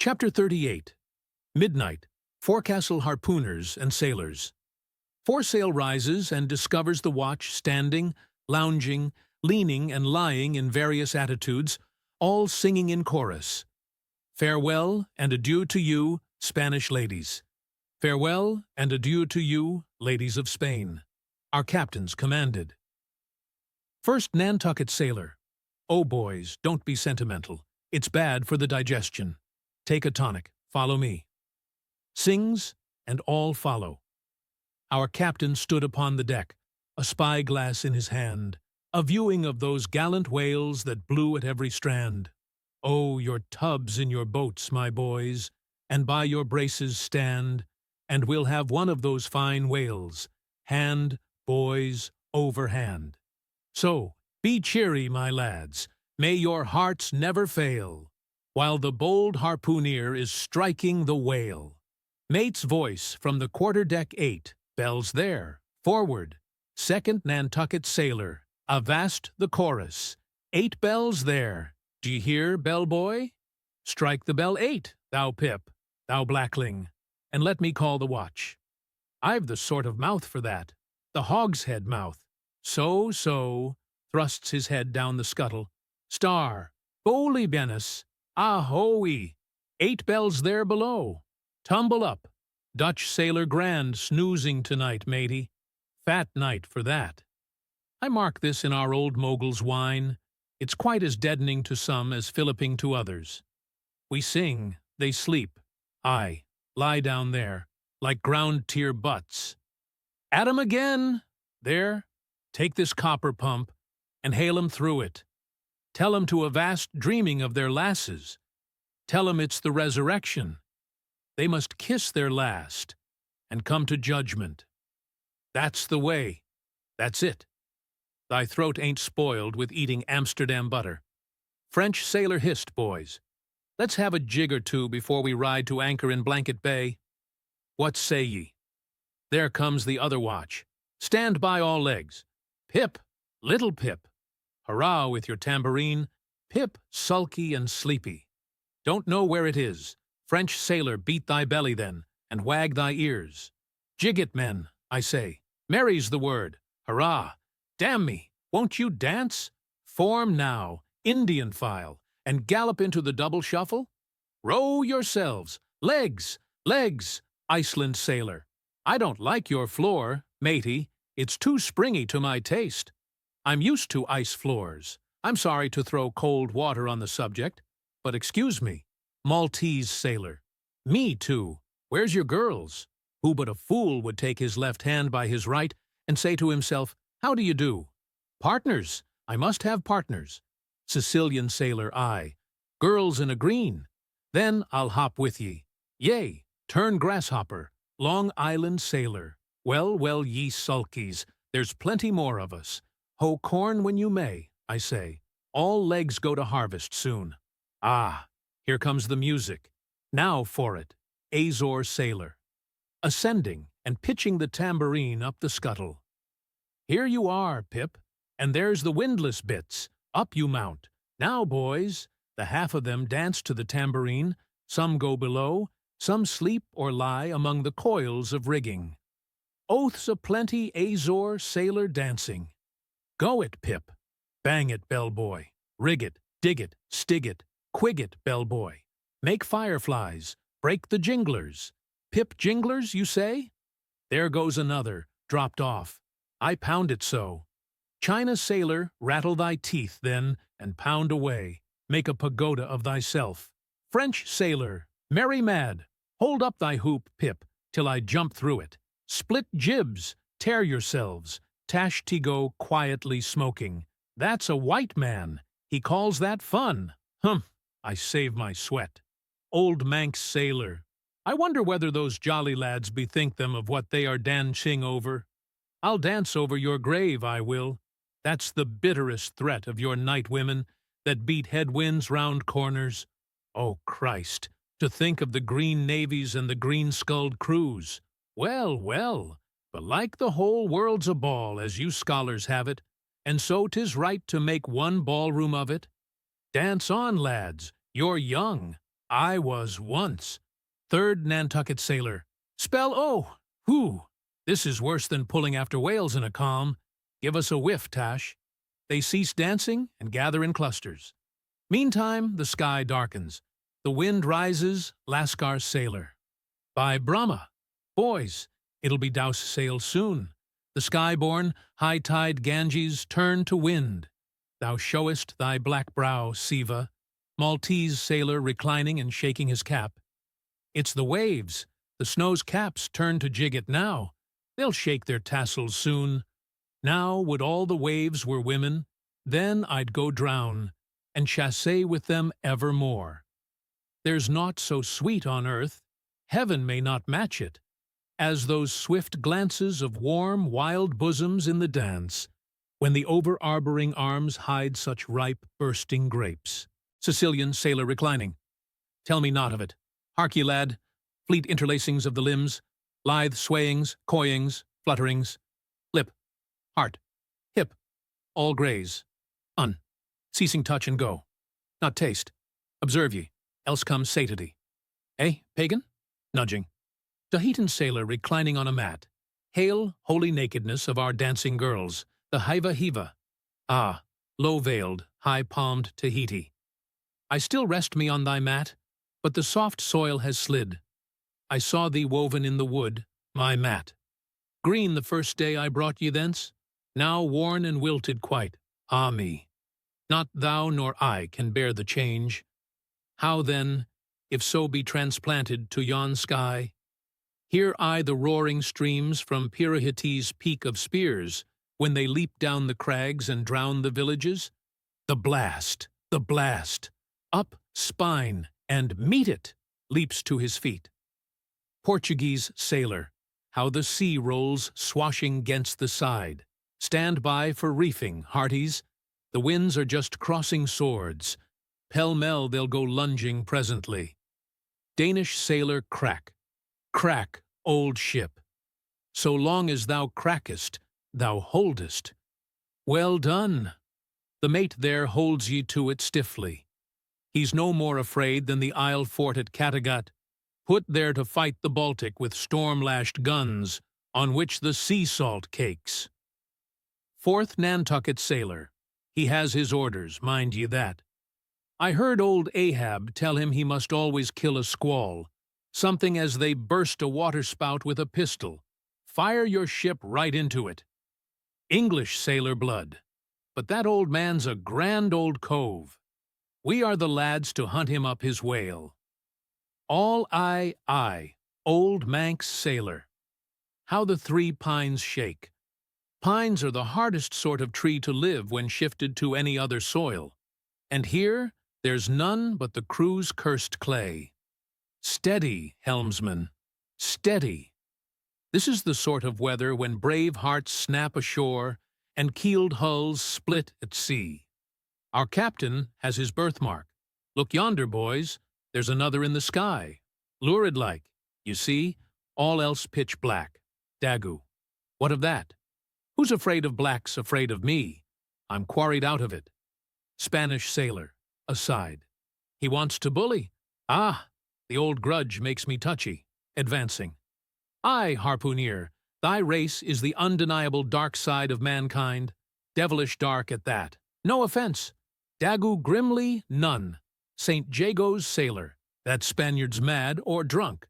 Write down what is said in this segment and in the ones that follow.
Chapter 38. Midnight. Forecastle harpooners and sailors. Foresail rises and discovers the watch standing, lounging, leaning and lying in various attitudes, all singing in chorus. Farewell and adieu to you, Spanish ladies. Farewell and adieu to you, ladies of Spain. Our captains commanded. First Nantucket sailor. Oh, boys, don't be sentimental. It's bad for the digestion. Take a tonic. Follow me. Sings, and all follow. Our captain stood upon the deck, a spyglass in his hand, a viewing of those gallant whales that blew at every strand. Oh, your tubs in your boats, my boys, and by your braces stand, and we'll have one of those fine whales, hand, boys, over hand. So, be cheery, my lads, may your hearts never fail, while the bold harpooner is striking the whale. Mate's voice from the quarter-deck 8, bells there, forward, second Nantucket sailor, avast the chorus, 8 bells there, d'ye hear, bellboy? Strike the bell 8, thou Pip, thou blackling, and let me call the watch. I've the sort of mouth for that, the hogshead mouth. So, thrusts his head down the scuttle. Star, Bowly Bennis, ahoy, 8 bells there below. Tumble up, Dutch sailor grand snoozing tonight, matey. Fat night for that. I mark this in our old mogul's wine. It's quite as deadening to some as filliping to others. We sing, they sleep. Aye, lie down there, like ground-tier butts. At 'em again! There, take this copper pump, and hail 'em through it. Tell 'em to avast dreaming of their lasses. Tell 'em it's the resurrection. They must kiss their last, and come to judgment. That's the way. That's it. Thy throat ain't spoiled with eating Amsterdam butter. French sailor hist, boys. Let's have a jig or two before we ride to anchor in Blanket Bay. What say ye? There comes the other watch. Stand by all legs. Pip, little Pip. Hurrah with your tambourine. Pip, sulky and sleepy. Don't know where it is. French sailor, beat thy belly then, and wag thy ears. Jig it, men, I say. Merry's the word. Hurrah! Damn me, won't you dance? Form now, Indian file, and gallop into the double shuffle? Row yourselves. Legs, legs, Iceland sailor. I don't like your floor, matey. It's too springy to my taste. I'm used to ice floors. I'm sorry to throw cold water on the subject, but excuse me. Maltese sailor. Me too. Where's your girls? Who but a fool would take his left hand by his right and say to himself, how do you do? Partners. I must have partners. Sicilian sailor, I. Girls in a green. Then I'll hop with ye. Yea, turn grasshopper. Long Island sailor. Well, ye sulkies, there's plenty more of us. Hoe corn when you may, I say. All legs go to harvest soon. Ah, here comes the music. Now for it, Azore sailor. Ascending and pitching the tambourine up the scuttle. Here you are, Pip, and there's the windlass bits. Up you mount. Now, boys, the half of them dance to the tambourine. Some go below, some sleep or lie among the coils of rigging. Oaths aplenty, Azore sailor dancing. Go it, Pip. Bang it, bellboy. Rig it, dig it, stig it, quig it, bellboy. Make fireflies, break the jinglers. Pip jinglers, you say? There goes another, dropped off. I pound it so. China sailor, rattle thy teeth then, and pound away. Make a pagoda of thyself. French sailor, merry mad, hold up thy hoop, Pip, till I jump through it. Split jibs, tear yourselves. Tash-Tigo quietly smoking. That's a white man. He calls that fun. Humph, I save my sweat. Old Manx sailor. I wonder whether those jolly lads bethink them of what they are dancing over. I'll dance over your grave, I will. That's the bitterest threat of your night women that beat headwinds round corners. Oh, Christ, to think of the green navies and the green-skulled crews. Well, belike the whole world's a ball, as you scholars have it, and so 'tis right to make one ballroom of it. Dance on, lads, you're young. I was once. Third Nantucket sailor. Spell O. Whew. This is worse than pulling after whales in a calm. Give us a whiff, Tash. They cease dancing and gather in clusters. Meantime, the sky darkens. The wind rises, Lascar sailor. By Brahma. Boys, it'll be douse sail soon. The sky-born, high-tide Ganges turn to wind. Thou showest thy black brow, Siva, Maltese sailor reclining and shaking his cap. It's the waves. The snow's caps turn to jig it now. They'll shake their tassels soon. Now would all the waves were women, then I'd go drown, and chasse with them evermore. There's naught so sweet on earth, heaven may not match it, as those swift glances of warm, wild bosoms in the dance, when the over-arboring arms hide such ripe, bursting grapes. Sicilian sailor reclining. Tell me not of it. Hark ye, lad, fleet interlacings of the limbs, lithe swayings, coyings, flutterings, lip, heart, hip, all graze, ceasing touch and go. Not taste. Observe ye, else comes satiety. Eh, pagan? Nudging. Tahitian sailor reclining on a mat. Hail, holy nakedness of our dancing girls, the Hiva Hiva. Ah, low-veiled, high-palmed Tahiti. I still rest me on thy mat, but the soft soil has slid. I saw thee woven in the wood, my mat. Green the first day I brought ye thence, now worn and wilted quite. Ah me! Not thou nor I can bear the change. How then, if so be transplanted to yon sky? Hear I the roaring streams from Pirahiti's peak of spears, when they leap down the crags and drown the villages? The blast! The blast! Up, spine, and meet it! Leaps to his feet. Portuguese sailor, how the sea rolls swashing 'gainst the side. Stand by for reefing, hearties. The winds are just crossing swords. Pell-mell they'll go lunging presently. Danish sailor crack. Crack, old ship. So long as thou crackest, thou holdest. Well done. The mate there holds ye to it stiffly. He's no more afraid than the Isle fort at Kattegat, put there to fight the Baltic with storm-lashed guns, on which the sea salt cakes. Fourth Nantucket sailor. He has his orders, mind ye that. I heard old Ahab tell him he must always kill a squall, something as they burst a waterspout with a pistol. Fire your ship right into it. English sailor blood. But that old man's a grand old cove. We are the lads to hunt him up his whale. All I, old Manx sailor. How the three pines shake. Pines are the hardest sort of tree to live when shifted to any other soil. And here, there's none but the crew's cursed clay. Steady, helmsman, steady. This is the sort of weather when brave hearts snap ashore and keeled hulls split at sea. Our captain has his birthmark. Look yonder, boys, there's another in the sky. Lurid-like, you see, all else pitch black. Daggoo. What of that? Who's afraid of black's afraid of me? I'm quarried out of it. Spanish sailor, aside. He wants to bully. Ah, the old grudge makes me touchy. Advancing. Aye, harpooneer, thy race is the undeniable dark side of mankind. Devilish dark at that. No offense. Daggoo grimly, none. St. Jago's sailor. That Spaniard's mad or drunk.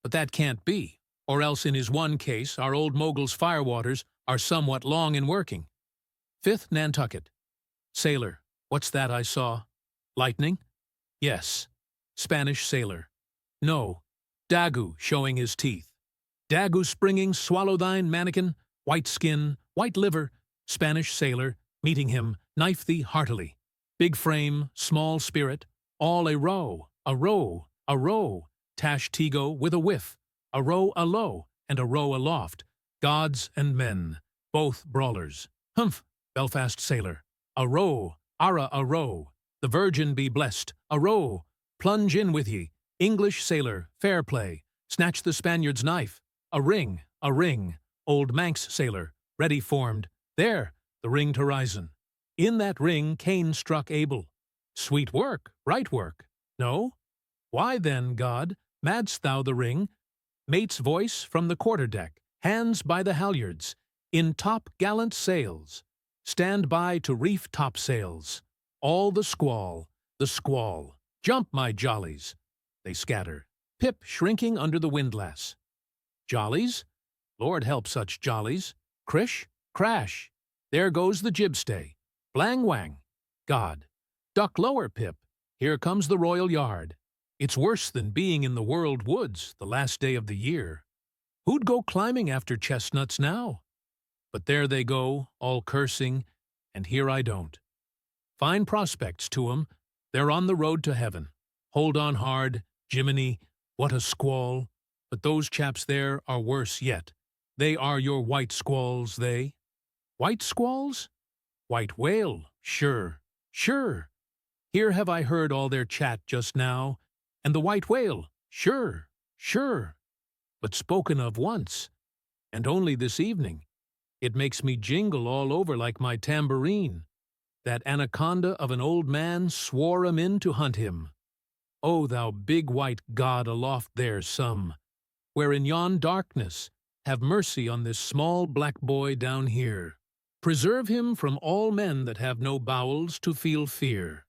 But that can't be, or else in his one case our old mogul's firewaters are somewhat long in working. Fifth Nantucket. Sailor, what's that I saw? Lightning? Yes. Spanish sailor. No. Daggoo showing his teeth. Daggoo springing, swallow thine, mannikin, white skin, white liver. Spanish sailor, meeting him, knife thee heartily. Big frame, small spirit, all a row, a row, a row. Tash Tego with a whiff, a row alow, and a row aloft. Gods and men, both brawlers. Humph, Belfast sailor. A row, ara a row. The Virgin be blessed. A row, plunge in with ye. English sailor, fair play. Snatch the Spaniard's knife. A ring, a ring. Old Manx sailor, ready formed. There, the ringed horizon. In that ring Cain struck Abel. Sweet work, right work. No? Why then, God, madst thou the ring? Mate's voice from the quarter-deck, hands by the halyards, in top-gallant sails, stand by to reef topsails. All the squall, jump, my jollies! They scatter, Pip shrinking under the windlass. Jollies? Lord help such jollies! Crish, crash! There goes the jibstay. Blang-wang! God! Duck lower, Pip! Here comes the royal yard. It's worse than being in the world woods the last day of the year. Who'd go climbing after chestnuts now? But there they go, all cursing, and here I don't. Fine prospects to 'em. They're on the road to heaven. Hold on hard, Jiminy, what a squall. But those chaps there are worse yet. They are your white squalls, they. White squalls? White whale, sure, sure. Here have I heard all their chat just now, and the white whale, sure, sure. But spoken of once, and only this evening. It makes me jingle all over like my tambourine. That anaconda of an old man swore 'em in to hunt him. O thou big white God aloft there some, where in yon darkness, have mercy on this small black boy down here. Preserve him from all men that have no bowels to feel fear.